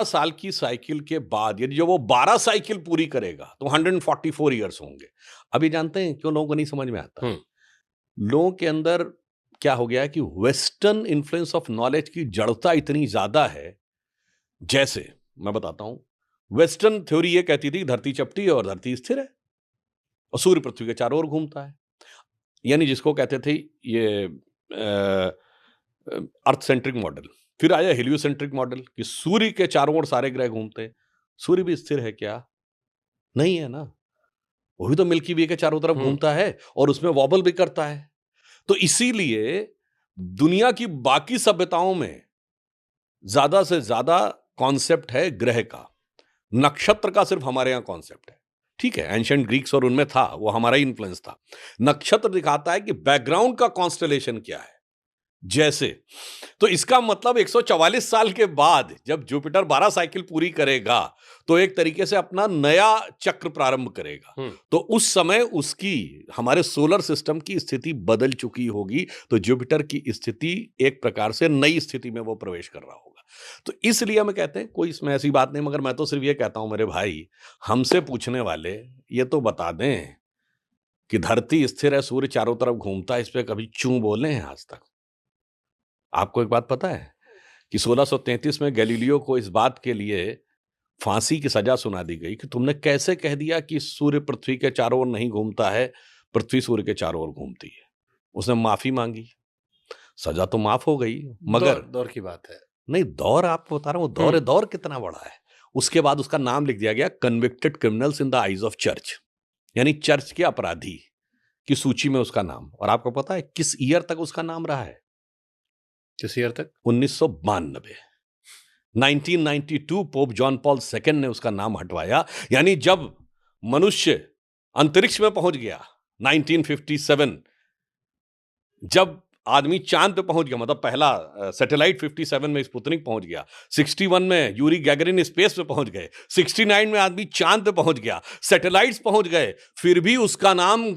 साल की साइकिल के बाद यदि जो वो 12 साइकिल पूरी करेगा तो 144 ईयर्स होंगे। अभी जानते हैं क्यों लोगों को नहीं समझ में आता? लोगों के अंदर क्या हो गया है कि वेस्टर्न इन्फ्लुएंस ऑफ नॉलेज की जड़ता इतनी ज्यादा है। जैसे मैं बताता हूं, वेस्टर्न थ्योरी ये कहती थी धरती चपटी है और धरती स्थिर है और सूर्य पृथ्वी के चारों ओर घूमता है। यानी जिसको कहते थे ये अर्थ सेंट्रिक मॉडल। फिर आया हेलियोसेंट्रिक मॉडल कि सूर्य के चारों ओर सारे ग्रह घूमते हैं। सूर्य भी स्थिर है क्या? नहीं है ना। वो भी तो मिल्की वे के चारों तरफ घूमता है और उसमें वॉबल भी करता है। तो इसीलिए दुनिया की बाकी सभ्यताओं में ज्यादा से ज्यादा कॉन्सेप्ट है ग्रह का। नक्षत्र का सिर्फ हमारे यहां कॉन्सेप्ट है। ठीक है, एंशिएंट ग्रीक्स और उनमें था, वो हमारा ही इन्फ्लुएंस था। नक्षत्र दिखाता है कि बैकग्राउंड का कॉन्स्टलेशन क्या है। जैसे तो इसका मतलब 144 साल के बाद जब जुपिटर 12 साइकिल पूरी करेगा तो एक तरीके से अपना नया चक्र प्रारंभ करेगा। तो उस समय उसकी हमारे सोलर सिस्टम की स्थिति बदल चुकी होगी। तो जुपिटर की स्थिति एक प्रकार से नई स्थिति में वो प्रवेश कर रहा होगा। तो इसलिए हम कहते हैं कोई इसमें ऐसी बात नहीं, मगर मैं तो सिर्फ ये कहता हूं मेरे भाई, हमसे पूछने वाले ये तो बता दें कि धरती स्थिर है, सूर्य चारों तरफ घूमता है, इस पे कभी चूं बोले हैं आज तक? आपको एक बात पता है कि 1633 में गैलीलियो को इस बात के लिए फांसी की सजा सुना दी गई कि तुमने कैसे कह दिया कि सूर्य पृथ्वी के चारों ओर नहीं घूमता है, पृथ्वी सूर्य के चारों ओर घूमती है। उसने माफी मांगी, सजा तो माफ हो गई, मगर दौर की बात है। नहीं, दौर आपको बता रहा हूं, दौर कितना बड़ा है। उसके बाद उसका नाम लिख दिया गया convicted criminals in the eyes of church, यानी चर्च के अपराधी की सूची में उसका नाम। और आपको पता है किस ईयर तक उसका नाम रहा है? किस ईयर तक? 1992। 1992 पोप जॉन पॉल II ने उसका नाम हटवाया। यानी जब मनुष्य अंतरिक्ष में पहुंच गया 1957, जब आदमी चांद पे पहुंच गया, मतलब पहला सैटेलाइट 57 में स्पुतनिक पहुंच गया, 61 में यूरी गैगरिन स्पेस पे पहुंच गए, 69 में आदमी चांद पे पहुंच गया, सैटेलाइट्स पहुंच गए, फिर भी उसका नाम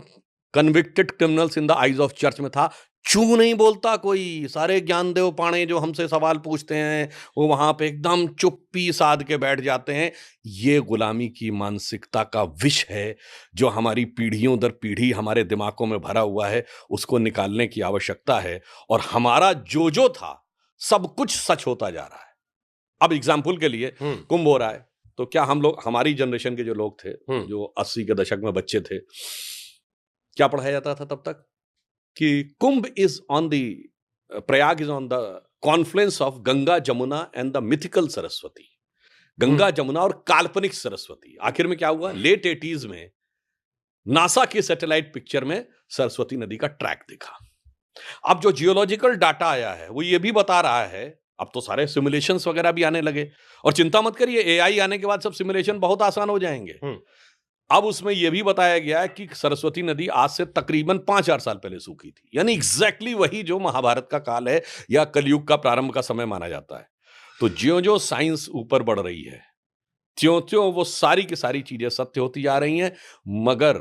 convicted criminals in the eyes of church में था। चू नहीं बोलता कोई। सारे ज्ञानदेव पाणे जो हमसे सवाल पूछते हैं वो वहां पे एकदम चुप्पी साध के बैठ जाते हैं। ये गुलामी की मानसिकता का विष है जो हमारी पीढ़ियों दर पीढ़ी हमारे दिमागों में भरा हुआ है। उसको निकालने की आवश्यकता है और हमारा जो था सब कुछ सच होता जा रहा है। अब एग्जाम्पल के लिए कुंभ हो रहा है, तो क्या हम लोग, हमारी जनरेशन के जो लोग थे, जो 80 के दशक में बच्चे थे, क्या पढ़ाया जाता था तब तक कि Kumbh is on the, Prayag is on the confluence of Ganga Jamuna and the mythical Saraswati. Ganga Jamuna और काल्पनिक सरस्वती। आखिर में क्या हुआ? लेट 80s में नासा की सैटेलाइट पिक्चर में सरस्वती नदी का ट्रैक दिखा। अब जो जियोलॉजिकल डाटा आया है वो ये भी बता रहा है, अब तो सारे सिमुलेशंस वगैरह भी आने लगे, और चिंता मत करिए, एआई आने के बाद सब सिमुलेशन बहुत आसान हो जाएंगे। अब उसमें यह भी बताया गया है कि सरस्वती नदी आज से तकरीबन 5000 साल पहले सूखी थी, यानी एग्जैक्टली वही जो महाभारत का काल है या कलयुग का प्रारंभ का समय माना जाता है। तो ज्यों-ज्यों साइंस ऊपर बढ़ रही है त्यों-त्यों वो सारी की सारी चीजें सत्य होती जा रही हैं। मगर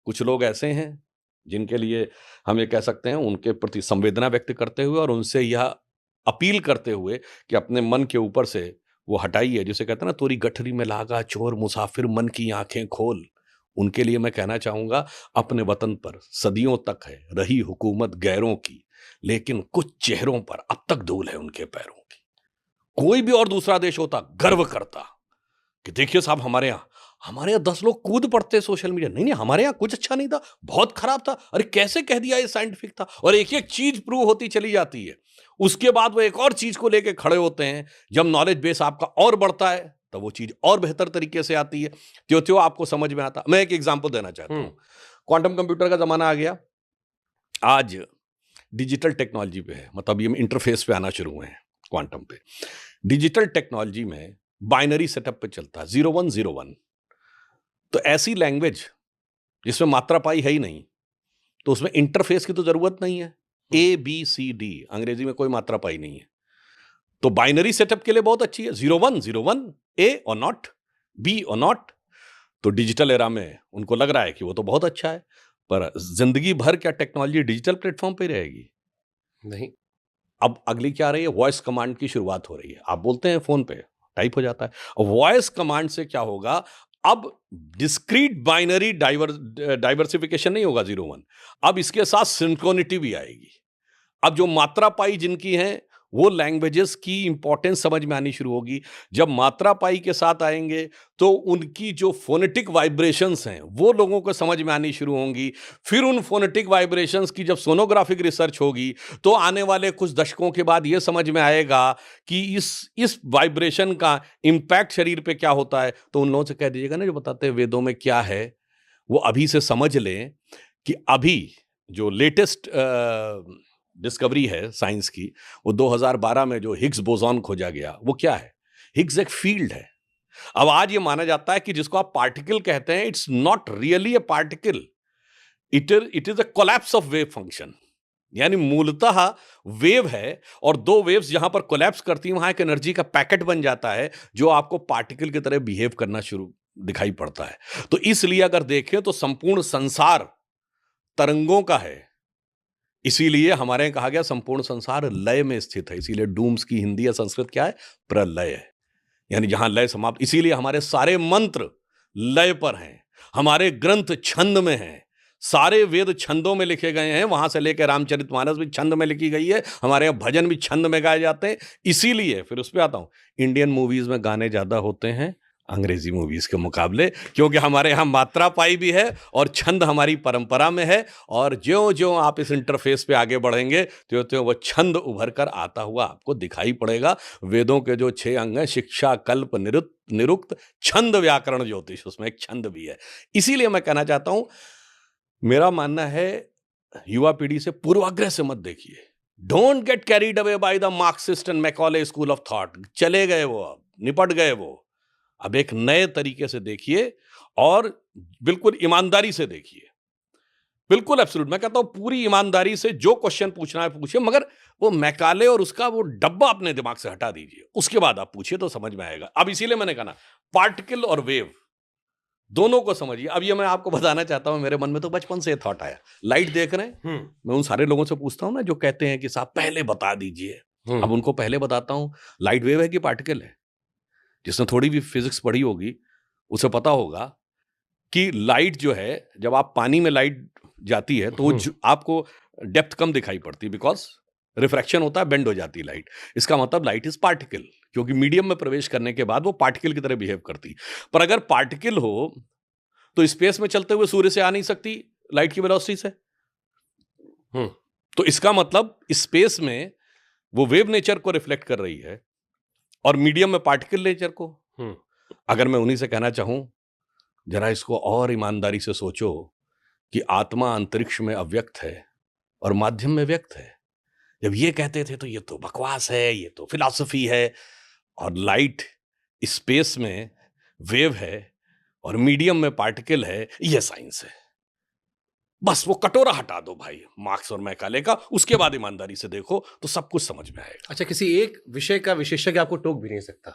कुछ लोग ऐसे हैं जिनके लिए हम ये कह सकते हैं, उनके प्रति संवेदना व्यक्त करते हुए और उनसे यह अपील करते हुए कि अपने मन के ऊपर से वो हटाइए, जिसे कहते हैं ना, तोरी गठरी में लागा चोर मुसाफिर मन की आंखें खोल। उनके लिए मैं कहना चाहूंगा, अपने वतन पर सदियों तक है रही हुकूमत गैरों की, लेकिन कुछ चेहरों पर अब तक धूल है उनके पैरों की। कोई भी और दूसरा देश होता गर्व करता कि देखिए साहब, हमारे यहाँ 10 लोग कूद पड़ते सोशल मीडिया। नहीं, हमारे यहाँ कुछ अच्छा नहीं था, बहुत खराब था। अरे कैसे कह दिया ये साइंटिफिक था? और एक एक चीज प्रूव होती चली जाती है। उसके बाद वो एक और चीज को लेके खड़े होते हैं। जब नॉलेज बेस आपका और बढ़ता है तब वो चीज और बेहतर तरीके से आती है, त्यों आपको समझ में आता। मैं एक एग्जाम्पल देना चाहता हूं। क्वांटम कंप्यूटर का जमाना आ गया, आज डिजिटल टेक्नोलॉजी पे है, मतलब ये इंटरफेस पे आना शुरू हुए हैं क्वांटम पे। डिजिटल टेक्नोलॉजी में बाइनरी सेटअप पे चलता है 0101। तो ऐसी लैंग्वेज जिसमें मात्रा पाई है ही नहीं, तो उसमें इंटरफेस की तो जरूरत नहीं है। ABCD, अंग्रेजी में कोई मात्रा पाई नहीं है, तो बाइनरी सेटअप के लिए बहुत अच्छी है। 0101, A और नॉट, B और नॉट। तो डिजिटल एरा में उनको लग रहा है कि वो तो बहुत अच्छा है, पर जिंदगी भर क्या टेक्नोलॉजी डिजिटल प्लेटफॉर्म पे रहेगी? नहीं। अब अगली क्या आ रही है? वॉइस कमांड की शुरुआत हो रही है। आप बोलते हैं फोन पे, टाइप हो जाता है। वॉइस कमांड से क्या होगा, अब डिस्क्रीट बाइनरी डाइवर्सिफिकेशन नहीं होगा 0-1, अब इसके साथ सिंक्रोनिटी भी आएगी। अब जो मात्रा पाई जिनकी हैं वो लैंग्वेजेस की इंपॉर्टेंस समझ में आनी शुरू होगी। जब मात्रा पाई के साथ आएंगे तो उनकी जो फोनेटिक वाइब्रेशंस हैं वो लोगों को समझ में आनी शुरू होंगी। फिर उन फोनेटिक वाइब्रेशंस की जब सोनोग्राफिक रिसर्च होगी तो आने वाले कुछ दशकों के बाद ये समझ में आएगा कि इस वाइब्रेशन का इम्पैक्ट शरीर पे क्या होता है। तो उन लोगों से कह दीजिएगा ना जो बताते हैं वेदों में क्या है, वो अभी से समझ लें कि अभी जो लेटेस्ट डिस्कवरी है साइंस की, वो 2012 में जो हिग्स बोसॉन खोजा गया, वो क्या है? हिग्स एक फील्ड है। अब आज ये माना जाता है कि जिसको आप पार्टिकल कहते हैं, it's not really a particle, it is a collapse of wave function. यानी मूलतः वेव है और दो वेव्स जहां पर कोलैप्स करती हैं वहां एक एनर्जी का पैकेट बन जाता है जो आपको पार्टिकल की तरह बिहेव करना शुरू दिखाई पड़ता है। तो इसलिए अगर देखें तो संपूर्ण संसार तरंगों का है। इसीलिए हमारे यहाँ कहा गया संपूर्ण संसार लय में स्थित है। इसीलिए डूम्स की हिंदी या संस्कृत क्या है? प्रलय है, यानी जहां लय समाप्त। इसीलिए हमारे सारे मंत्र लय पर हैं, हमारे ग्रंथ छंद में हैं, सारे वेद छंदों में लिखे गए हैं। वहां से लेकर रामचरितमानस भी छंद में लिखी गई है, हमारे यहाँ भजन भी छंद में गाए जाते हैं। इसीलिए फिर उस पर आता हूं, इंडियन मूवीज में गाने ज्यादा होते हैं अंग्रेजी मूवीज के मुकाबले, क्योंकि हमारे यहाँ मात्रा पाई भी है और छंद हमारी परंपरा में है। और ज्यों ज्यों आप इस इंटरफेस पे आगे बढ़ेंगे त्यों त्यों वो छंद उभर कर आता हुआ आपको दिखाई पड़ेगा। वेदों के जो 6 अंग हैं, शिक्षा, कल्प, निरुक्त, छंद, व्याकरण, ज्योतिष, उसमें एक छंद भी है। इसीलिए मैं कहना चाहता हूं, मेरा मानना है युवा पीढ़ी से पूर्वाग्रह से मत देखिए। Don't get carried away by the Marxist and Macaulay school of thought. चले गए वो, अब निपट गए वो। अब एक नए तरीके से देखिए और बिल्कुल ईमानदारी से देखिए, बिल्कुल एब्सोल्यूट। मैं कहता हूं पूरी ईमानदारी से जो क्वेश्चन पूछना है पूछिए, मगर वो मैकाले और उसका वो डब्बा अपने दिमाग से हटा दीजिए, उसके बाद आप पूछिए तो समझ में आएगा। अब इसीलिए मैंने कहा ना, पार्टिकल और वेव दोनों को समझिए। अब ये मैं आपको बताना चाहता हूं, मेरे मन में तो बचपन से थॉट आया। लाइट देख रहे हैं, मैं उन सारे लोगों से पूछता हूं ना जो कहते हैं कि साहब पहले बता दीजिए। अब उनको पहले बताता हूं, लाइट वेव है कि पार्टिकल है? जिसने थोड़ी भी फिजिक्स पढ़ी होगी उसे पता होगा कि लाइट जो है, जब आप पानी में लाइट जाती है तो आपको डेप्थ कम दिखाई पड़ती है, बिकॉज रिफ्रैक्शन होता है, बेंड हो जाती है लाइट। इसका मतलब लाइट इज पार्टिकल, क्योंकि मीडियम में प्रवेश करने के बाद वो पार्टिकल की तरह बिहेव करती। पर अगर पार्टिकल हो तो स्पेस में चलते हुए सूर्य से आ नहीं सकती लाइट की वेलोसिटी से। तो इसका मतलब स्पेस में वो वेव नेचर को रिफ्लेक्ट कर रही है और मीडियम में पार्टिकल नेचर को। अगर मैं उन्हीं से कहना चाहूं, जरा इसको और ईमानदारी से सोचो कि आत्मा अंतरिक्ष में अव्यक्त है और माध्यम में व्यक्त है। जब ये कहते थे तो ये तो बकवास है, ये तो फिलॉसफी है, और लाइट स्पेस में वेव है और मीडियम में पार्टिकल है, ये साइंस है। बस वो कटोरा हटा दो भाई मार्क्स और मैकाले का, उसके बाद ईमानदारी से देखो तो सब कुछ समझ में आएगा। अच्छा, किसी एक विषय का विशेषज्ञ आपको टोक भी नहीं सकता?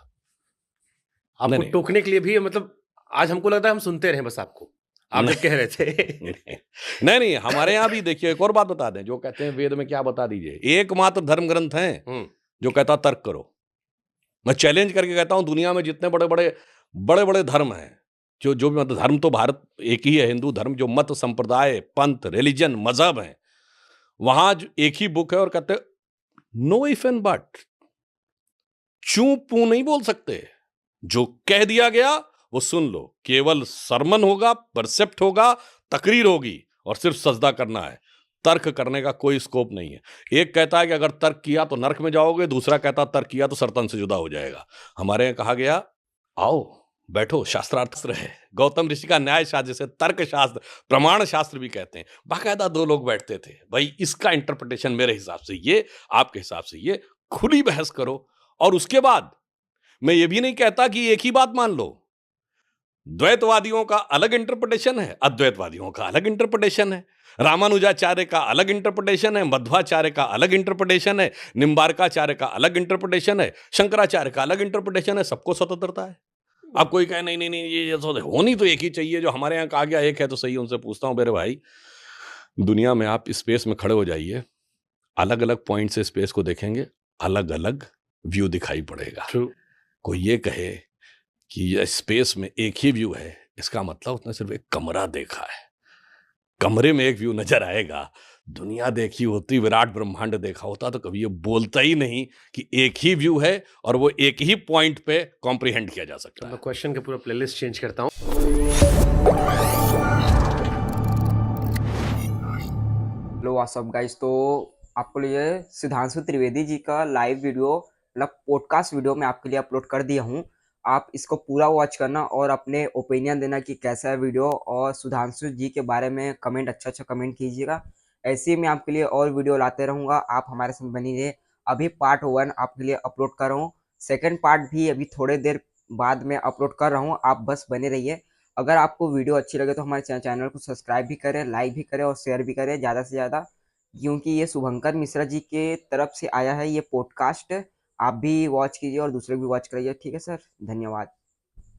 आपको नहीं। टोकने के लिए भी, मतलब आज हमको लगता है हम सुनते रहे बस आपको, आप जो कह रहे थे। नहीं, हमारे यहाँ भी देखिए, एक और बात बता दें, जो कहते हैं वेद में क्या बता दीजिए, एकमात्र धर्म ग्रंथ है जो कहता तर्क करो। मैं चैलेंज करके कहता हूं, दुनिया में जितने बड़े बड़े धर्म हैं, जो भी मतलब धर्म तो भारत एक ही है, हिंदू धर्म, जो मत, संप्रदाय, पंथ, रिलीजन, मजहब है, वहां एक ही बुक है और कहते नो इफ एंड बट, चू पू नहीं बोल सकते। जो कह दिया गया वो सुन लो, केवल सरमन होगा, परसेप्ट होगा, तकरीर होगी और सिर्फ सजदा करना है। तर्क करने का कोई स्कोप नहीं है। एक कहता है कि अगर तर्क किया तो नरक में जाओगे, दूसरा कहता है तर्क किया तो सरतन से जुदा हो जाएगा। हमारे यहाँ कहा गया आओ बैठो, शास्त्रार्थ है। गौतम ऋषि का न्याय शास्त्र, जिसे तर्क शास्त्र, प्रमाण शास्त्र भी कहते हैं, बाकायदा 2 लोग बैठते थे, भाई इसका इंटरप्रिटेशन मेरे हिसाब से ये, आपके हिसाब से ये, खुली बहस करो। और उसके बाद मैं ये भी नहीं कहता कि एक ही बात मान लो। द्वैतवादियों का अलग इंटरप्रिटेशन है, अद्वैतवादियों का अलग इंटरप्रिटेशन है, रामानुजाचार्य का अलग इंटरप्रिटेशन है, मध्वाचार्य का अलग इंटरप्रिटेशन है, निम्बारकाचार्य का अलग इंटरप्रिटेशन है, शंकराचार्य का अलग इंटरप्रिटेशन है। सबको स्वतंत्रता है। अब कोई कहे नहीं ये होनी तो एक ही चाहिए, जो हमारे यहाँ कहा गया एक है तो सही। उनसे पूछता हूं, मेरे भाई, दुनिया में आप स्पेस में खड़े हो जाइए, अलग अलग पॉइंट से स्पेस को देखेंगे, अलग अलग व्यू दिखाई पड़ेगा। कोई ये कहे कि ये स्पेस में एक ही व्यू है, इसका मतलब उसने सिर्फ एक कमरा देखा है। कमरे में एक व्यू नजर आएगा, दुनिया देखी होती, विराट ब्रह्मांड देखा होता तो कभी ये बोलता ही नहीं कि एक ही व्यू है और वो एक ही पॉइंट पे कॉम्प्रिहेंड किया जा सकता तो है। मैं क्वेश्चन का पूरा प्लेलिस्ट चेंज करता हूँ। Hello what's up guys. तो आपको लिए सिद्धांशु त्रिवेदी जी का लाइव वीडियो मतलब पॉडकास्ट वीडियो मैं आपके लिए अपलोड कर दिया हूँ। आप इसको पूरा वॉच करना और अपने ओपिनियन देना कि कैसा है वीडियो, और सुधांशु जी के बारे में कमेंट अच्छा कमेंट कीजिएगा। ऐसे ही मैं आपके लिए और वीडियो लाते रहूँगा, आप हमारे साथ बनी रहिए। अभी पार्ट 1 आपके लिए अपलोड कर रहा हूँ, सेकेंड पार्ट भी अभी थोड़े देर बाद में अपलोड कर रहा हूँ, आप बस बने रहिए। अगर आपको वीडियो अच्छी लगे तो हमारे चैनल को सब्सक्राइब भी करें, लाइक भी करें और शेयर भी करें ज़्यादा से ज़्यादा, क्योंकि ये शुभंकर मिश्रा जी के तरफ से आया है ये पॉडकास्ट। आप भी वॉच कीजिए और दूसरे भी वॉच करिए। ठीक है सर, धन्यवाद।